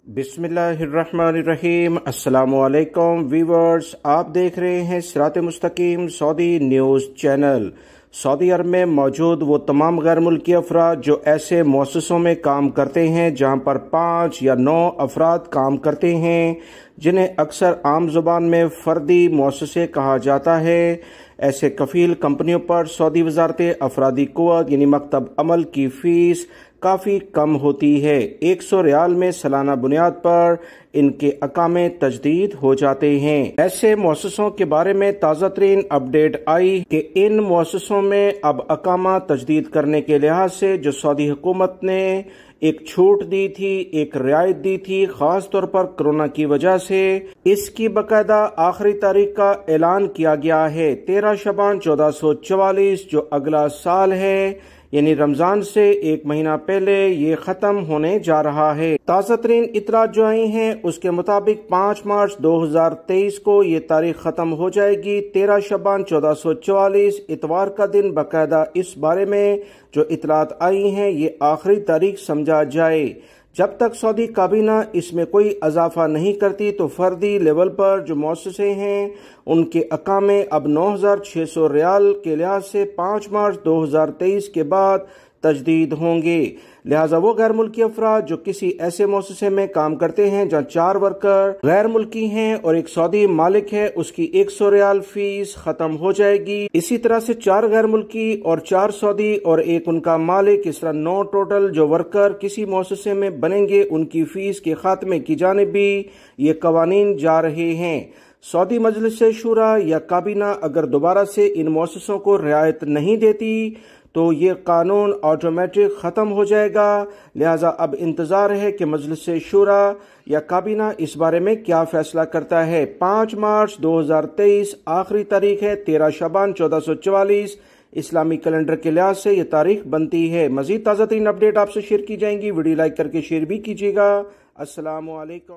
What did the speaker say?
बिस्मिल्लाहिर्रहमानिर्रहीम। अस्सलामु अलैकुम व्यूवर्स, आप देख रहे हैं सिरात मुस्तकीम सऊदी न्यूज़ चैनल। सऊदी अरब में मौजूद वो तमाम गैर मुल्की अफराद जो ऐसे मुअस्ससों में काम करते हैं जहां पर 5 या 9 अफराद काम करते हैं, जिन्हें अक्सर आम जुबान में फर्दी मुअस्ससे कहा जाता है, ऐसे कफील कंपनियों पर सऊदी वजारत अफरादी क़ुव्वत यानी मकतब अमल की फीस काफ़ी कम होती है। 100 रियाल में सालाना बुनियाद पर इनके अकामे तजदीद हो जाते हैं। ऐसे मुअस्ससों के बारे में ताज़ा तरीन अपडेट आई कि इन मुअस्ससों में अब अकामा तजदीद करने के लिहाज से जो सऊदी हुकूमत ने एक छूट दी थी, एक रियायत दी थी, खास तौर पर कोरोना की वजह से, इसकी बकायदा आखिरी तारीख का ऐलान किया गया है। 13 शबान 1444 जो अगला साल है, यानी रमजान से एक महीना पहले ये खत्म होने जा रहा है। ताज़ा तरीन इतला जो आई हैं उसके मुताबिक 5 मार्च 2023 को ये तारीख खत्म हो जाएगी। 13 शबान 1444 इतवार का दिन बकायदा इस बारे में जो इतलात आई हैं ये आखिरी तारीख समझा जाए। जब तक सऊदी काबीना इसमें कोई इजाफा नहीं करती तो फर्दी लेवल पर जो मुअस्ससे हैं उनके अकामे अब 9600 रियाल के लिहाज से 5 मार्च 2023 के बाद तजदीद होंगे। लिहाजा वो गैर मुल्की अफराद जो किसी ऐसे मुअस्ससे में काम करते हैं जहाँ 4 वर्कर गैर मुल्की हैं और एक सऊदी मालिक है, उसकी 100 रियाल फीस खत्म हो जाएगी। इसी तरह से 4 गैर मुल्की और 4 सऊदी और एक उनका मालिक, इस तरह 9 टोटल जो वर्कर किसी मुअस्ससे में बनेंगे, उनकी फीस के खात्मे की जानिब भी ये कवानीन जा रहे हैं। सऊदी मजलिस शूरा या काबीना अगर दोबारा से इन मुअस्ससों को रियायत नहीं देती तो ये कानून ऑटोमेटिक ख़त्म हो जाएगा। लिहाजा अब इंतज़ार है कि मजलिस शूरा या काबीना इस बारे में क्या फ़ैसला करता है। 5 मार्च 2023 आखिरी तारीख है। 13 शबान 1444 इस्लामी कैलेंडर के लिहाज से ये तारीख बनती है। मज़ीद ताज़ा तरीन अपडेट आपसे शेयर की जाएंगी। वीडियो लाइक करके शेयर भी कीजिएगा। अस्सलामु अलैकुम।